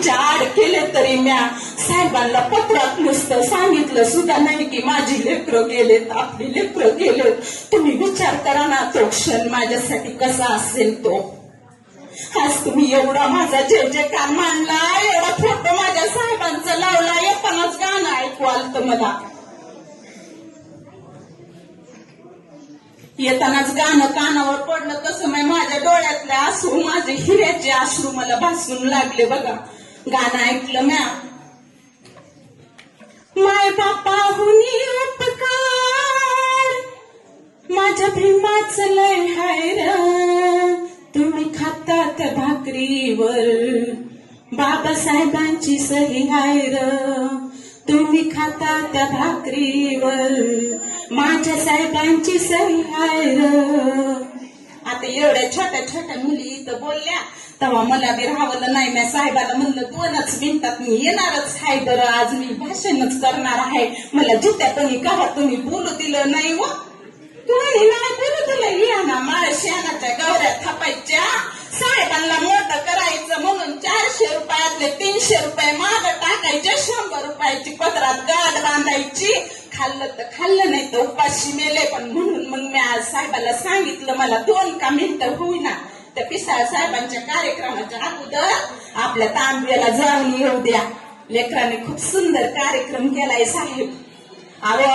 आईच्या आड केले तरी म्या साहेबांना पत्रात नुसतं सांगितलं सुद्धा नाही की माझी लेकरं गेलेत, आपली लेकरं गेलेत. तुम्ही विचार करा ना तो क्षण माझ्यासाठी कसा असेल तो. आज तुम्ही एवढा माझा जय जयकार मांडला, एवढा फोटो माझ्या साहेबांचा लावला, येतानाच गाणं ऐकू आलतं मला. येतानाच गाणं कानावर पडलं तसं माझ्या डोळ्यातले अश्रू, माझे हिऱ्याचे अश्रू मला भासून लागले बघा. गाणं ऐकलं म्या. माय बापाहुनी उपकार माझ्या भीमाचं लय हाय र, तुम्ही खातात भाकरीवर बाबासाहेबांची सही हाय र, तुम्ही खाता त्या भाकरीवर माझ्या साहेबांची सही हाय र. आता एवढ्या छोट्या छोट्या मुली इथं बोलल्या तेव्हा मला बी राहवलं नाही. मी साहेबाला म्हणलं 2च मिनिटात मी येणारच आहे बरं, आज मी भाषणच करणार आहे. मला जित्या तुम्ही करा तुम्ही बोलू दिलं नाही व तुम्ही नाही बोलू दिलं. या ना माळ शेणाच्या गवऱ्या थापायच्या, साहेबांना मोठं करायचं म्हणून 400 रुपयातले 300 रुपये मागं टाकायचे, 100 रुपयाची पदरात गाठ बांधायची. खाल्लं तर खाल्लं नाही तर उपाशी मेले. पण म्हणून मग मी आज साहेबाला सांगितलं मला 2 का मिनिटं होईना त्या पिसाळ साहेबांच्या कार्यक्रमाच्या अगोदर आपल्या तांब्याला जाऊन येऊ द्या. लेकराने खूप सुंदर कार्यक्रम केलाय साहेब. अहो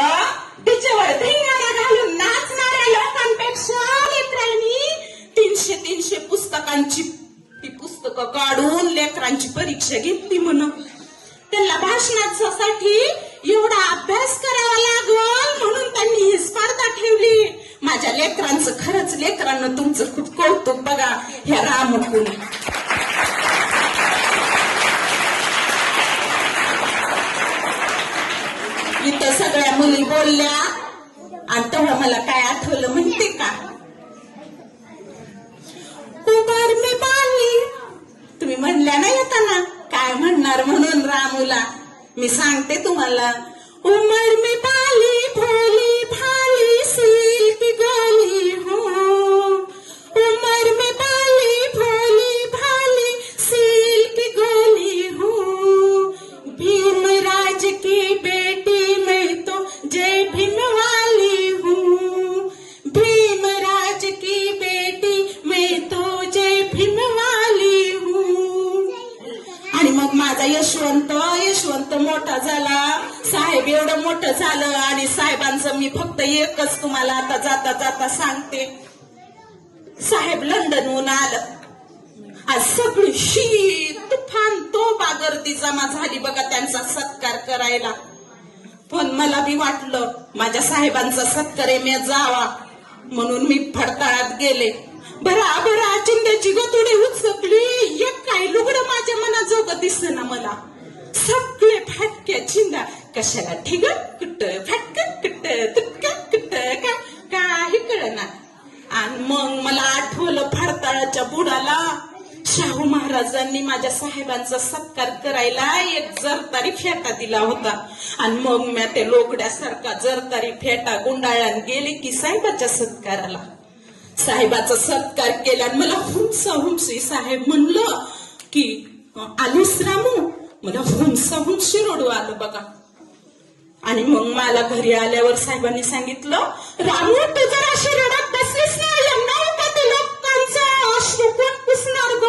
तिच्यावर धिंगाणा घालून नाचणाऱ्या लोकांपेक्षा लेकरांनी 300 पुस्तकांची ती पुस्तकं काढून लेकरांची परीक्षा घेतली म्हणून. त्यांना भाषणासाठी एवढा अभ्यास करावा लागल म्हणून त्यांनी ही स्पर्धा ठेवली. माझ्या लेकरांचं खरंच लेकरांना तुमचं खूप कौतुक बघा ह्या रामकुल. इथं सगळ्या मुली बोलल्या आणि तेव्हा मला काय आठवलं माहिती का? उमर में बाली, तुम्ही म्हणल्या नाही येताना काय म्हणणार म्हणून रामूला मी सांगते तुम्हाला. उमर में बाली भोली भाली सील की गोली हो, उमर में बाली भोली भाली सील की गोली हो, भीमराज की बेटी मैं तो जय भीम वाली हूँ, भीमराज की बेटी मैं तो जय भीम वाली हूँ. आणि मग माझा यशवंत मोठा झाला. साहेब एवढं मोठं झालं आणि साहेबांचं मी फक्त एकच तुम्हाला आता जाता जाता सांगते. साहेब लंडनहून आलं. आज सगळी शी तुफान तोबा गर्दी जमा झाली बघा त्यांचा सत्कार करायला. पण मला बी वाटलं माझ्या साहेबांचा सत्कार मी जावा म्हणून मी फडताळात गेले. भरा चिंध्याची गतुडी उचकली. एक काही लुगडं माझ्या मनाजोगं दिसना मला. सगळे फाटक्या चिंदा कशाला ठिगट कुट फाटकट कुट तुटकट कुट काही कळना. आणि मग मला आठवलं फडताळाच्या बुडाला शाहू महाराजांनी माझ्या साहेबांचा सत्कार करायला एक जरतारी फेटा दिला होता. आणि मग मी ते लोकड्यासारखा जरतारी फेटा गुंडाळ्यान गेले की साहेबाच्या सत्काराला. साहेबाचा सत्कार केला आणि मला हुंसी साहेब म्हणलं की आलीस रामू. मला हुंसी रडू आलं बघा. आणि मग मला घरी आल्यावर साहेबांनी सांगितलं रामू तू जर अशी रडत बसलीस ना लोकांचा अश्रू कोण पुसणार ग.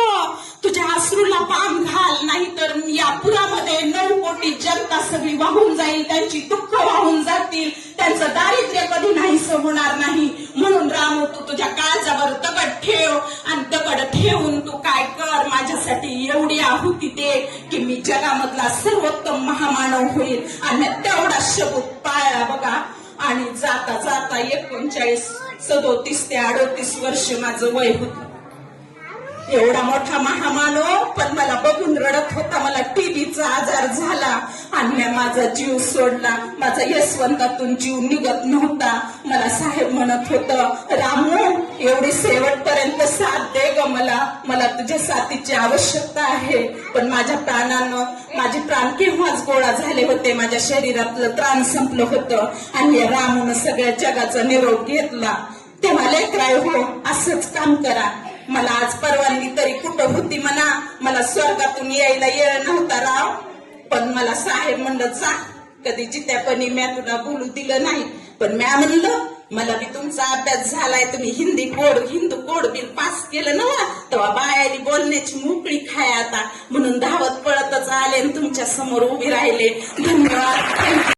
तुझ्या अश्रूला पाम घाल नाहीतर या पुरामध्ये 9 कोटी जनता सगळी वाहून जाईल. त्यांची दुःख वाहून जातील. त्यांचं दारिद्र्य कधी नाहीसं होणार नाही. म्हणून रामू तू तुझ्या काळजावर दगड ठेव आणि दगड ठेवून तू काय कर माझ्यासाठी एवढी आहुती दे की मी जगामधला सर्वोत्तम महामानव होईल. आणि तेवढा शब्द पाळला बघा. आणि जाता जाता 39, 37 ते 38 वर्ष माझं वय होतं. एवढा मोठा महामानव पण मला बघून रडत होता. मला टीबीचा आजार झाला आणि माझा जीव सोडला. माझा यशवंतातून जीव निघत नव्हता. मला साहेब म्हणत होतं रामू एवढी शेवटपर्यंत साथ दे ग. मला तुझ्या साथीची आवश्यकता आहे. पण माझ्या प्राणानं माझे प्राण केव्हाच गोळा झाले होते. माझ्या शरीरातलं प्राण संपलं होतं आणि रामून सगळ्या जगाचा निरोप घेतला. तेव्हा लेकराय हो असंच काम करा. मला आज परवानगी तरी कुठं होती म्हणा, मला स्वर्गातून यायला येळ नव्हता राव. पण मला साहेब म्हणलं जा, कधी जित्यापणी म्या तुला बोलू दिलं नाही. पण म्या म्हणलं मला बी तुमचा अभ्यास झालाय, तुम्ही हिंदू कोड बिल पास केलं ना, तेव्हा बायाली बोलण्याची मोकळी खाय आता, म्हणून धावत पळतच आले आणि तुमच्या समोर उभी राहिले. धन्यवाद.